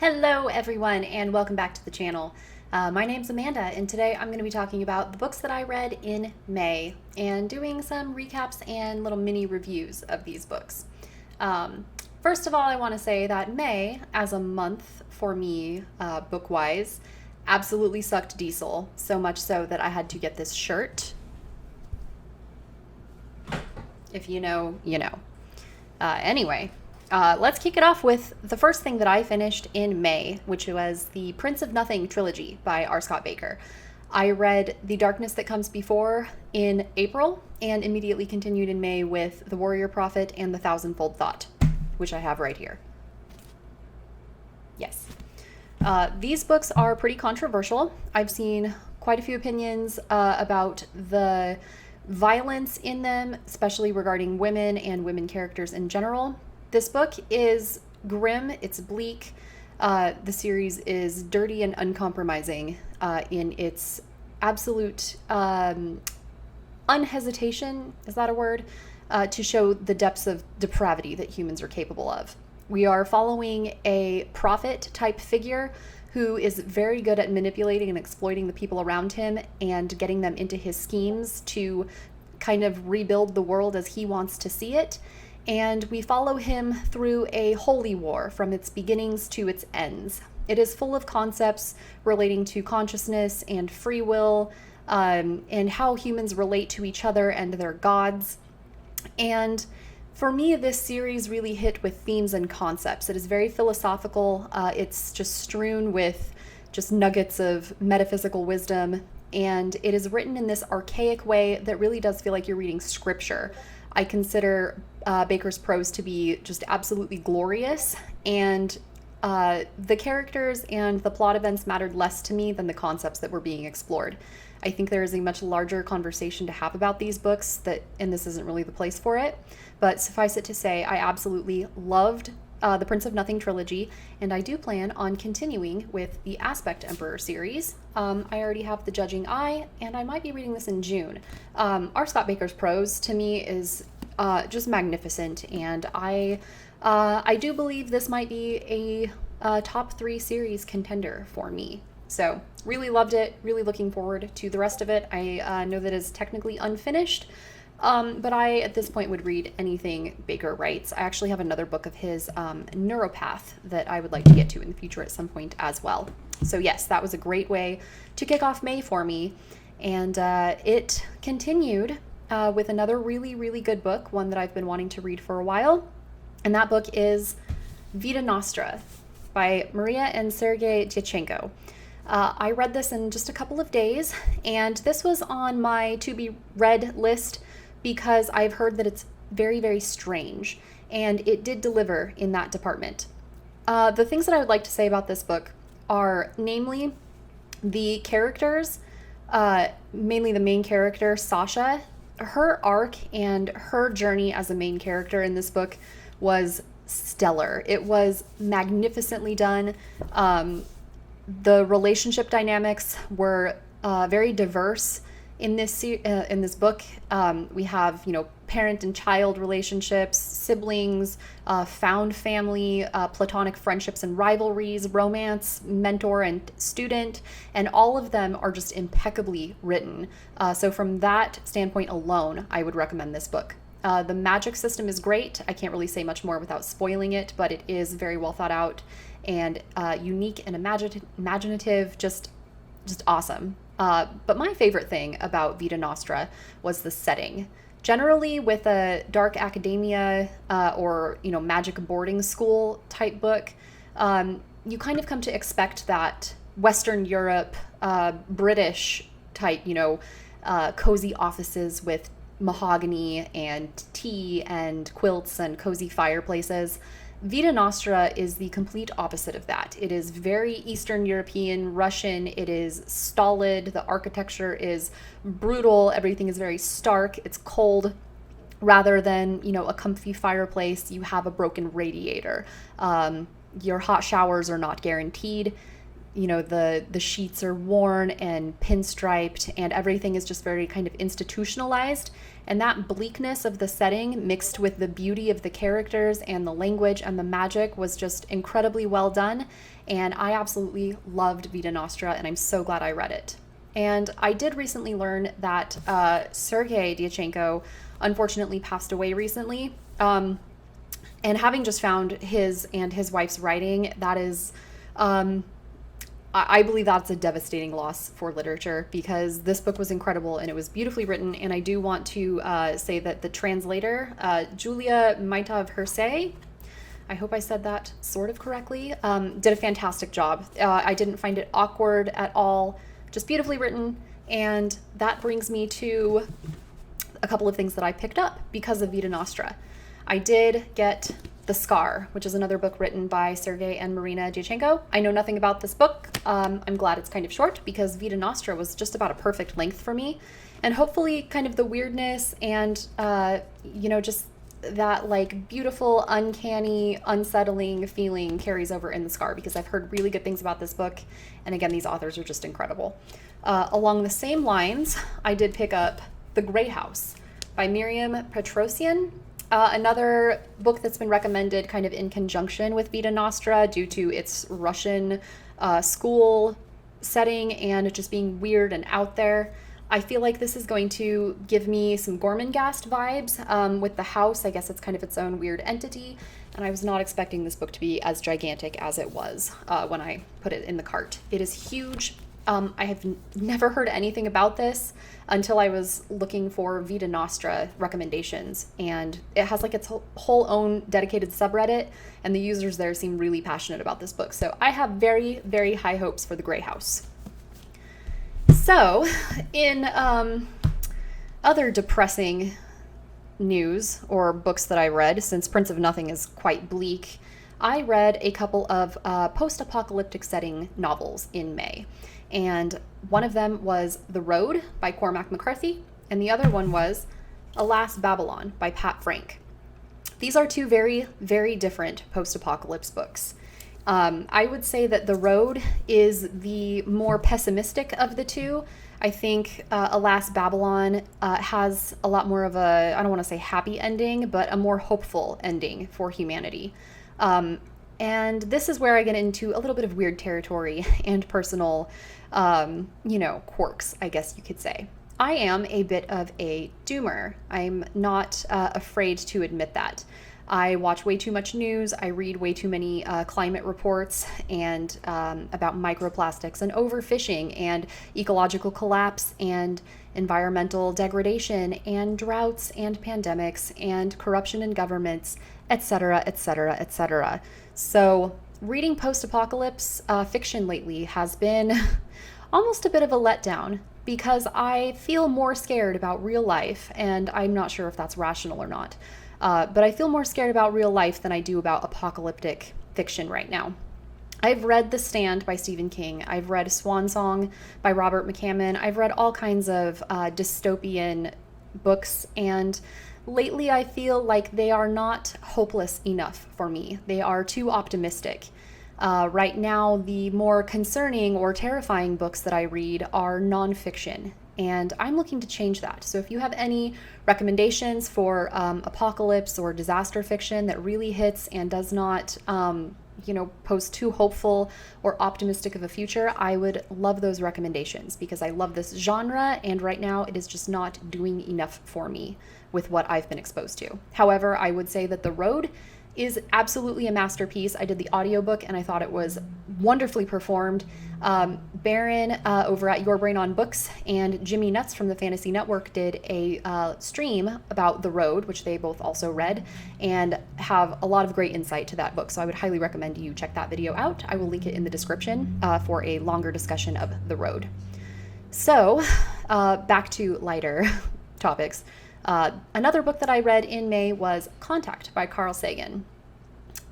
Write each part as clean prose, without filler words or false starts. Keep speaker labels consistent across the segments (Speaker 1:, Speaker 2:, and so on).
Speaker 1: Hello everyone and welcome back to the channel. My name's Amanda and today I'm going to be talking about the books that I read in May and doing some recaps and little mini reviews of these books. First of all, I want to say that May as a month for me, book-wise, absolutely sucked diesel, so much so that I had to get this shirt. If you know, you know. Anyway. Let's kick it off with the first thing that I finished in May, which was the Prince of Nothing trilogy by R. Scott Baker. I read The Darkness That Comes Before in April and immediately continued in May with The Warrior Prophet and The Thousandfold Thought, which I have right here. Yes. These books are pretty controversial. I've seen quite a few opinions about the violence in them, especially regarding women and women characters in general. This book is grim, it's bleak. The series is dirty and uncompromising in its absolute unhesitation, is that a word? To show the depths of depravity that humans are capable of. We are following a prophet type figure who is very good at manipulating and exploiting the people around him and getting them into his schemes to kind of rebuild the world as he wants to see it. And we follow him through a holy war from its beginnings to its ends. It is full of concepts relating to consciousness and free will, and how humans relate to each other and their gods. And for me, this series really hit with themes and concepts. It is very philosophical. It's just strewn with just nuggets of metaphysical wisdom. And it is written in this archaic way that really does feel like you're reading scripture. I consider Baker's prose to be just absolutely glorious, and the characters and the plot events mattered less to me than the concepts that were being explored. I think there is a much larger conversation to have about these books, and this isn't really the place for it, but suffice it to say, I absolutely loved the Prince of Nothing trilogy, and I do plan on continuing with the Aspect Emperor series. I already have The Judging Eye, and I might be reading this in June. R. Scott Baker's prose, to me, is just magnificent, and I do believe this might be a top 3 series contender for me. So, really loved it, really looking forward to the rest of it. I know that it's technically unfinished, but I, at this point, would read anything Baker writes. I actually have another book of his, Neuropath, that I would like to get to in the future at some point as well. So yes, that was a great way to kick off May for me. And it continued with another really, really good book, one that I've been wanting to read for a while. And that book is Vita Nostra by Maria and Sergei Dyachenko. I read this in just a couple of days, and this was on my to-be-read list because I've heard that it's very, very strange, and it did deliver in that department. The things that I would like to say about this book are, namely, the characters, mainly the main character, Sasha. Her arc and her journey as a main character in this book was stellar. It was magnificently done. The relationship dynamics were very diverse in this book. We have, parent and child relationships, siblings, found family, platonic friendships and rivalries, romance, mentor and student, and all of them are just impeccably written. So from that standpoint alone, I would recommend this book. The magic system is great. I can't really say much more without spoiling it, but it is very well thought out and unique and imaginative, just awesome. But my favorite thing about Vita Nostra was the setting. Generally, with a dark academia or magic boarding school type book, you kind of come to expect that Western Europe, British type, cozy offices with mahogany and tea and quilts and cozy fireplaces. Vita Nostra is the complete opposite of that. It is very Eastern European, Russian. It is stolid. The architecture is brutal. Everything is very stark. It's cold. Rather than, a comfy fireplace, you have a broken radiator. Your hot showers are not guaranteed. the sheets are worn and pinstriped, and everything is just very kind of institutionalized. And that bleakness of the setting mixed with the beauty of the characters and the language and the magic was just incredibly well done. And I absolutely loved Vita Nostra, and I'm so glad I read it. And I did recently learn that Sergei Dyachenko unfortunately passed away recently. And having just found his and his wife's writing, that is, I believe that's a devastating loss for literature, because this book was incredible and it was beautifully written. And I do want to say that the translator, Julia Maitov-Hersey, I hope I said that sort of correctly, did a fantastic job. I didn't find it awkward at all, just beautifully written. And that brings me to a couple of things that I picked up because of Vita Nostra. I did get The Scar, which is another book written by Sergei and Marina Dyachenko. I know nothing about this book. I'm glad it's kind of short, because Vita Nostra was just about a perfect length for me. And hopefully kind of the weirdness and, just that like beautiful, uncanny, unsettling feeling carries over in The Scar, because I've heard really good things about this book. And again, these authors are just incredible. Along the same lines, I did pick up The Grey House by Miriam Petrosian. Another book that's been recommended kind of in conjunction with Vita Nostra due to its Russian school setting and it just being weird and out there. I feel like this is going to give me some Gormenghast vibes with the house. I guess it's kind of its own weird entity, and I was not expecting this book to be as gigantic as it was when I put it in the cart. It is huge. I have never heard anything about this until I was looking for Vita Nostra recommendations, and it has like its whole own dedicated subreddit, and the users there seem really passionate about this book. So I have very, very high hopes for The Grey House. So in other depressing news or books that I read, since Prince of Nothing is quite bleak, I read a couple of post-apocalyptic setting novels in May. And one of them was The Road by Cormac McCarthy, and the other one was Alas, Babylon by Pat Frank. These are two very, very different post-apocalypse books. I would say that The Road is the more pessimistic of the two. I think Alas, Babylon has a lot more of a, I don't want to say happy ending, but a more hopeful ending for humanity. And this is where I get into a little bit of weird territory and personal, quirks, I guess you could say. I am a bit of a doomer. I'm not afraid to admit that. I watch way too much news. I read way too many climate reports and about microplastics and overfishing and ecological collapse and environmental degradation and droughts and pandemics and corruption in governments, etc., etc., etc. So reading post-apocalypse fiction lately has been almost a bit of a letdown, because I feel more scared about real life, and I'm not sure if that's rational or not. But I feel more scared about real life than I do about apocalyptic fiction right now. I've read The Stand by Stephen King. I've read Swan Song by Robert McCammon. I've read all kinds of dystopian books, and lately I feel like they are not hopeless enough for me. They are too optimistic. Right now, the more concerning or terrifying books that I read are nonfiction, and I'm looking to change that. So if you have any recommendations for apocalypse or disaster fiction that really hits and does not, pose too hopeful or optimistic of a future, I would love those recommendations, because I love this genre, and right now it is just not doing enough for me with what I've been exposed to. However, I would say that The Road is absolutely a masterpiece. I did the audiobook and I thought it was wonderfully performed. Baron over at Your Brain on Books and Jimmy Nuts from the Fantasy Network did a stream about The Road, which they both also read, and have a lot of great insight to that book. So I would highly recommend you check that video out. I will link it in the description for a longer discussion of The Road. So back to lighter topics. Another book that I read in May was Contact by Carl Sagan.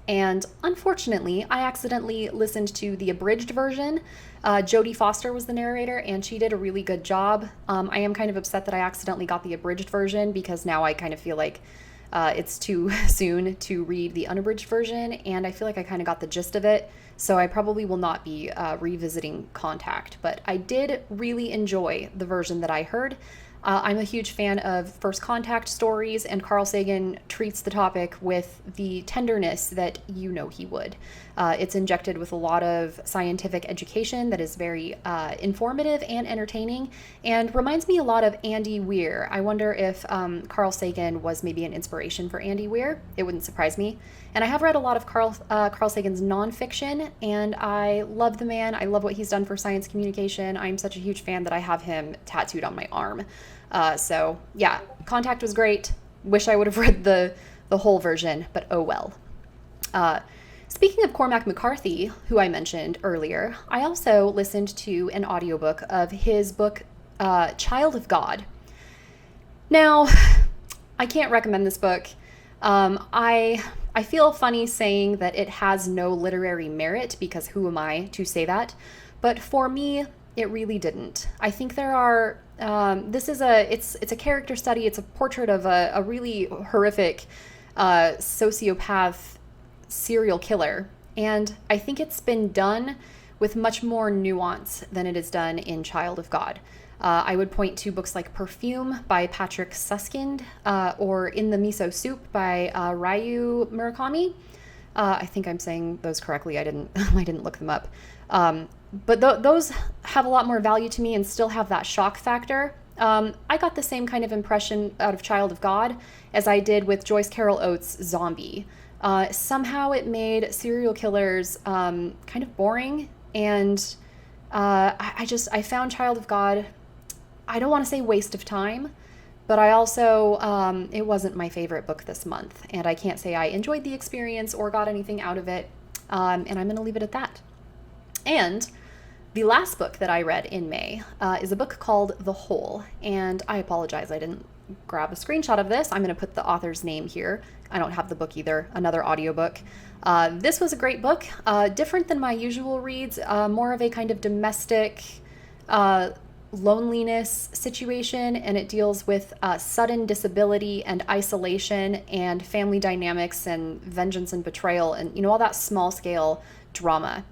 Speaker 1: And unfortunately, I accidentally listened to the abridged version. Jodie Foster was the narrator, and she did a really good job. I am kind of upset that I accidentally got the abridged version, because now I kind of feel like it's too soon to read the unabridged version, and I feel like I kind of got the gist of it. So I probably will not be revisiting Contact, but I did really enjoy the version that I heard. I'm a huge fan of First Contact stories, and Carl Sagan treats the topic with the tenderness that you know he would. It's injected with a lot of scientific education that is very informative and entertaining, and reminds me a lot of Andy Weir. I wonder if Carl Sagan was maybe an inspiration for Andy Weir. It wouldn't surprise me. And I have read a lot of Carl Sagan's nonfiction, and I love the man. I love what he's done for science communication. I'm such a huge fan that I have him tattooed on my arm. So yeah, Contact was great. Wish I would have read the whole version, but oh well. Speaking of Cormac McCarthy, who I mentioned earlier, I also listened to an audiobook of his book, Child of God. Now, I can't recommend this book. I feel funny saying that it has no literary merit, because who am I to say that? But for me, it really didn't. I think there are, it's a character study. It's a portrait of a really horrific sociopath serial killer. And I think it's been done with much more nuance than it is done in Child of God. I would point to books like Perfume by Patrick Suskind, or In the Miso Soup by Ryu Murakami. I think I'm saying those correctly. I didn't look them up. But those have a lot more value to me and still have that shock factor. I got the same kind of impression out of Child of God as I did with Joyce Carol Oates' Zombie. Somehow it made serial killers kind of boring, and I found Child of God, I don't want to say waste of time, but I also, it wasn't my favorite book this month, and I can't say I enjoyed the experience or got anything out of it, and I'm going to leave it at that. And the last book that I read in May is a book called The Hole, and I apologize, I didn't grab a screenshot of this. I'm going to put the author's name here. I don't have the book either, another audiobook. This was a great book, different than my usual reads, more of a kind of domestic loneliness situation, and it deals with sudden disability and isolation and family dynamics and vengeance and betrayal and, all that small scale drama.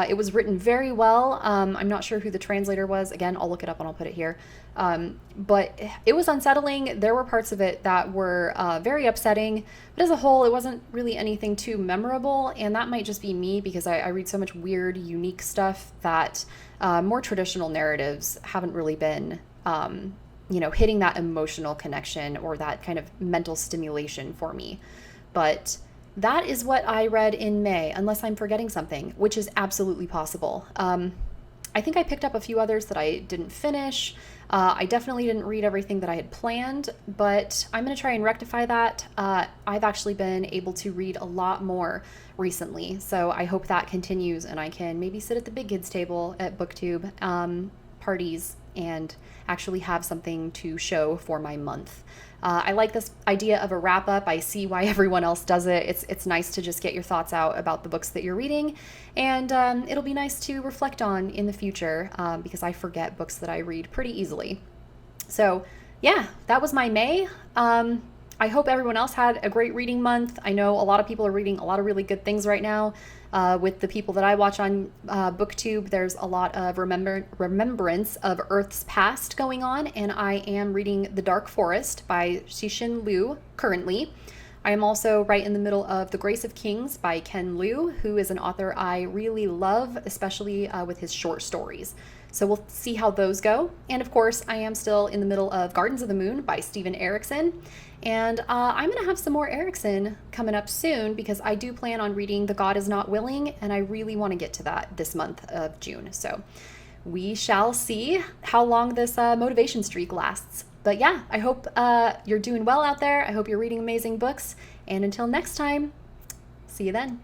Speaker 1: It was written very well. I'm not sure who the translator was. Again, I'll look it up and I'll put it here. But it was unsettling. There were parts of it that were very upsetting, but as a whole, it wasn't really anything too memorable. And that might just be me, because I read so much weird, unique stuff that more traditional narratives haven't really been, hitting that emotional connection or that kind of mental stimulation for me. But that is what I read in May, unless I'm forgetting something, which is absolutely possible. I think I picked up a few others that I didn't finish. I definitely didn't read everything that I had planned, but I'm going to try and rectify that. I've actually been able to read a lot more recently, so I hope that continues and I can maybe sit at the big kids table at BookTube parties and actually have something to show for my month. I like this idea of a wrap up. I see why everyone else does it. It's nice to just get your thoughts out about the books that you're reading, and it'll be nice to reflect on in the future, because I forget books that I read pretty easily. So yeah, that was my May. I hope everyone else had a great reading month. I know a lot of people are reading a lot of really good things right now. With the people that I watch on BookTube, there's a lot of remembrance of Earth's past going on, and I am reading The Dark Forest by Cixin Liu currently. I am also right in the middle of The Grace of Kings by Ken Liu, who is an author I really love, especially with his short stories. So we'll see how those go. And of course, I am still in the middle of Gardens of the Moon by Steven Erikson. And I'm going to have some more Erikson coming up soon, because I do plan on reading The God Is Not Willing, and I really want to get to that this month of June. So we shall see how long this motivation streak lasts. But yeah, I hope you're doing well out there. I hope you're reading amazing books. And until next time, see you then.